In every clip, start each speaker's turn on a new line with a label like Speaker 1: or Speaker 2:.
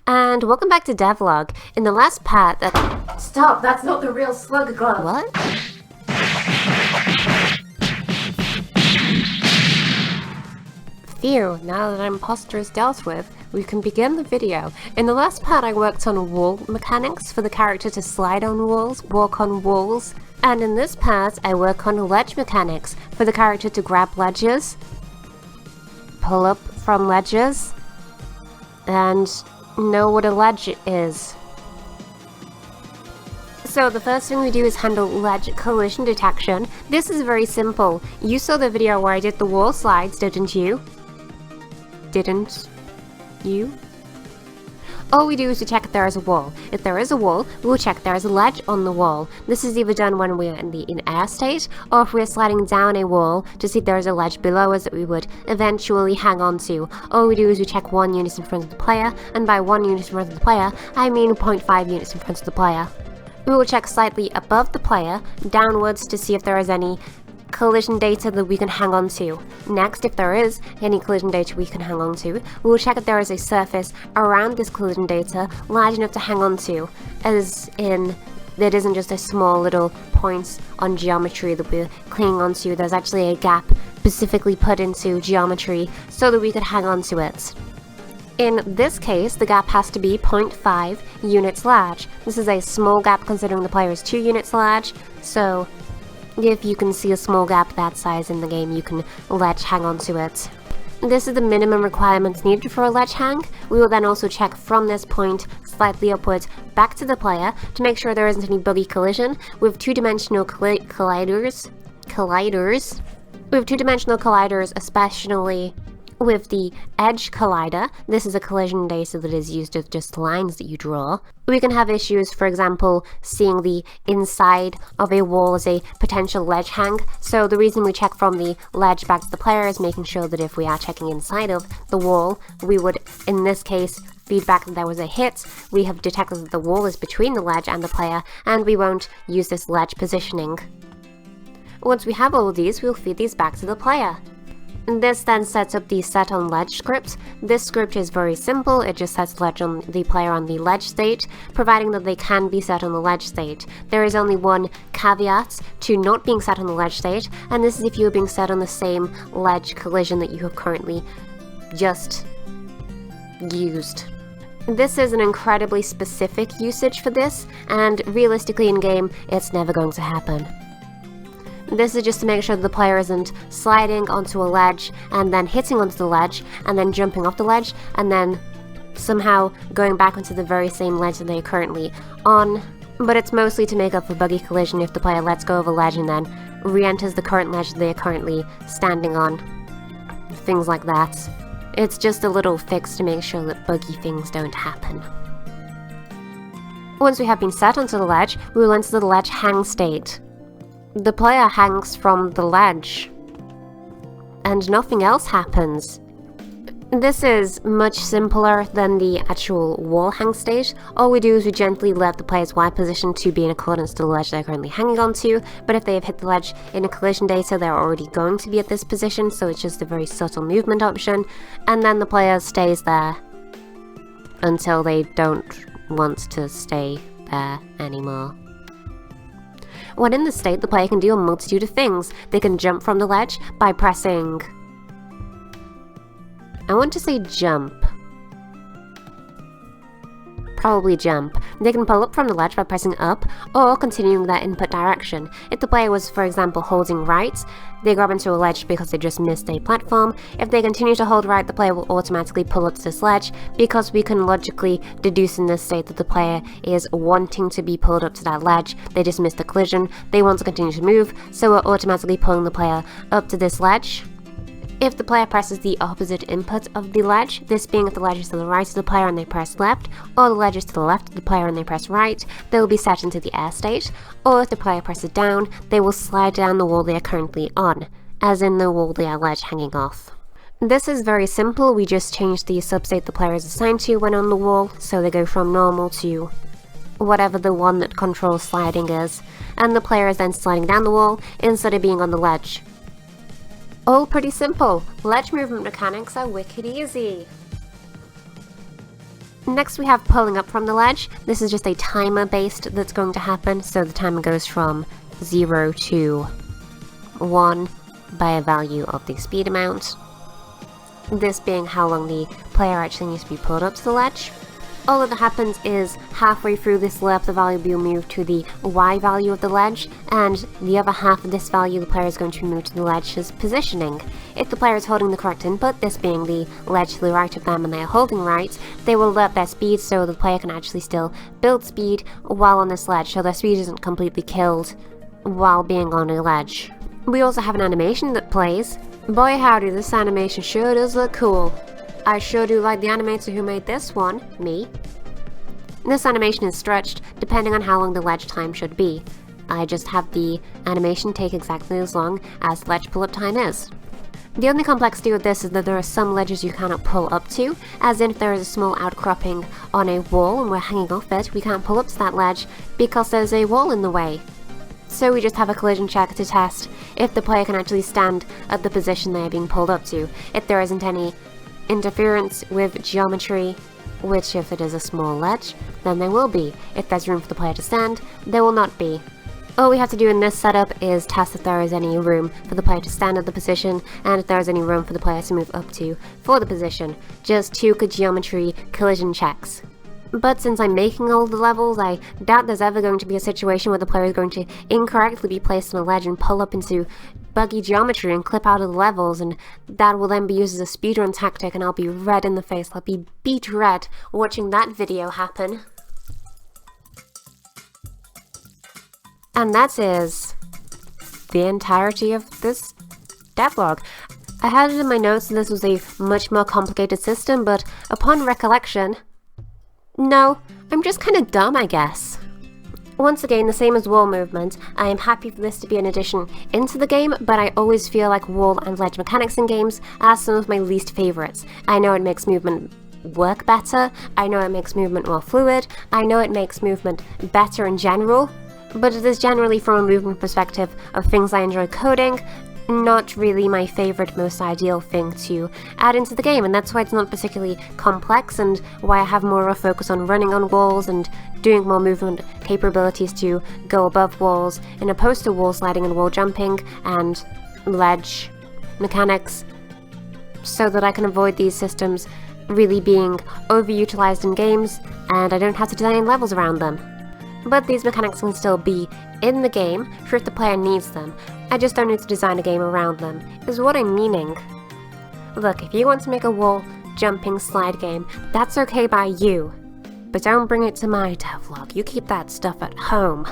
Speaker 1: And welcome back to Devlog. In the last part that— Stop! That's not the real slug glove! What? Phew, now that imposter is dealt with, we can begin the video. In the last part I worked on wall mechanics for the character to slide on walls, walk on walls, and in this part I work on ledge mechanics for the character to grab ledges, pull up from ledges, and know what a ledge is. So the first thing we do is handle ledge collision detection. This is very simple. You saw the video where I did the wall slides, didn't you? Didn't you? All we do is to check if there is a wall. If there is a wall, we'll check there is a ledge on the wall. This is either done when we're in air state, or if we're sliding down a wall to see if there is a ledge below us that we would eventually hang on to. All we do is we check 1 unit in front of the player, and by 1 unit in front of the player, I mean 0.5 units in front of the player. We will check slightly above the player, downwards to see if there is any collision data that we can hang on to. Next, if there is any collision data we can hang on to, we will check if there is a surface around this collision data large enough to hang on to, as in it isn't just a small little point on geometry that we're clinging onto. There's actually a gap specifically put into geometry so that we could hang on to it. In this case, the gap has to be 0.5 units large. This is a small gap considering the player is 2 units large, so if you can see a small gap that size in the game, you can ledge hang onto it. This is the minimum requirements needed for a ledge hang. We will then also check from this point slightly upwards back to the player to make sure there isn't any buggy collision with two-dimensional colliders. With two-dimensional colliders, especially with the edge collider, this is a collision data that is used as just lines that you draw. We can have issues, for example, seeing the inside of a wall as a potential ledge hang. So the reason we check from the ledge back to the player is making sure that if we are checking inside of the wall, we would, in this case, feedback that there was a hit. We have detected that the wall is between the ledge and the player, and we won't use this ledge positioning. Once we have all of these, we'll feed these back to the player. This then sets up the set on ledge script. This script is very simple. It just sets ledge on the player on the ledge state, providing that they can be set on the ledge state. There is only one caveat to not being set on the ledge state, and this is if you are being set on the same ledge collision that you have currently just used. This is an incredibly specific usage for this, and realistically in game, it's never going to happen. This is just to make sure that the player isn't sliding onto a ledge and then hitting onto the ledge and then jumping off the ledge and then somehow going back onto the very same ledge that they are currently on. But it's mostly to make up for buggy collision if the player lets go of a ledge and then re-enters the current ledge that they are currently standing on. Things like that. It's just a little fix to make sure that buggy things don't happen. Once we have been set onto the ledge, we will enter the ledge hang state. The player hangs from the ledge, and nothing else happens. This is much simpler than the actual wall hang state. All we do is we gently let the player's Y position to be in accordance to the ledge they're currently hanging onto, but if they have hit the ledge in a collision data, they're already going to be at this position, so it's just a very subtle movement option, and then the player stays there until they don't want to stay there anymore. When in this state, the player can do a multitude of things. They can jump from the ledge by pressing... I want to say jump. Probably jump. They can pull up from the ledge by pressing up, or continuing their input direction. If the player was, for example, holding right, they grab into a ledge because they just missed a platform. If they continue to hold right, the player will automatically pull up to this ledge, because we can logically deduce in this state that the player is wanting to be pulled up to that ledge. They just missed the collision, they want to continue to move, so we're automatically pulling the player up to this ledge. If the player presses the opposite input of the ledge, this being if the ledge is to the right of the player and they press left, or the ledge is to the left of the player and they press right, they will be set into the air state, or if the player presses down, they will slide down the wall they are currently on, as in the wall they are ledge hanging off. This is very simple. We just change the substate the player is assigned to when on the wall, so they go from normal to whatever the one that controls sliding is, and the player is then sliding down the wall instead of being on the ledge. All pretty simple. Ledge movement mechanics are wicked easy. Next we have pulling up from the ledge. This is just a timer based that's going to happen, so the timer goes from 0 to 1 by a value of the speed amount. This being how long the player actually needs to be pulled up to the ledge. All that happens is halfway through this lap the value will be moved to the Y value of the ledge, and the other half of this value the player is going to move to the ledge's positioning. If the player is holding the correct input, this being the ledge to the right of them and they are holding right, they will alert their speed so the player can actually still build speed while on this ledge, so their speed isn't completely killed while being on a ledge. We also have an animation that plays. Boy howdy, this animation sure does look cool. I sure do like the animator who made this one, me. This animation is stretched depending on how long the ledge time should be. I just have the animation take exactly as long as the ledge pull-up time is. The only complexity with this is that there are some ledges you cannot pull up to, as in if there is a small outcropping on a wall and we're hanging off it, we can't pull up to that ledge because there's a wall in the way. So we just have a collision check to test if the player can actually stand at the position they are being pulled up to. If there isn't any interference with geometry, which if it is a small ledge, then there will be. If there's room for the player to stand, there will not be. All we have to do in this setup is test if there is any room for the player to stand at the position, and if there is any room for the player to move up to for the position. Just 2 geometry collision checks. But since I'm making all the levels, I doubt there's ever going to be a situation where the player is going to incorrectly be placed on a ledge and pull up into buggy geometry and clip out of the levels, and that will then be used as a speedrun tactic, and I'll be red in the face. I'll be beet red watching that video happen. And that is the entirety of this devlog. I had it in my notes that this was a much more complicated system, but upon recollection, no, I'm just kind of dumb, I guess. Once again, the same as wall movement, I am happy for this to be an addition into the game, but I always feel like wall and ledge mechanics in games are some of my least favourites. I know it makes movement work better, I know it makes movement more fluid, I know it makes movement better in general, but it is generally from a movement perspective of things I enjoy coding, not really my favourite, most ideal thing to add into the game, and that's why it's not particularly complex and why I have more of a focus on running on walls and doing more movement capabilities to go above walls, in opposed to wall sliding and wall jumping and ledge mechanics, so that I can avoid these systems really being overutilized in games and I don't have to design levels around them. But these mechanics can still be in the game for if the player needs them. I just don't need to design a game around them, is what I'm meaning. Look, if you want to make a wall jumping slide game, that's okay by you. But don't bring it to my devlog, you keep that stuff at home.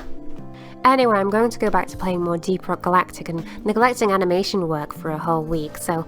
Speaker 1: Anyway, I'm going to go back to playing more Deep Rock Galactic and neglecting animation work for a whole week, so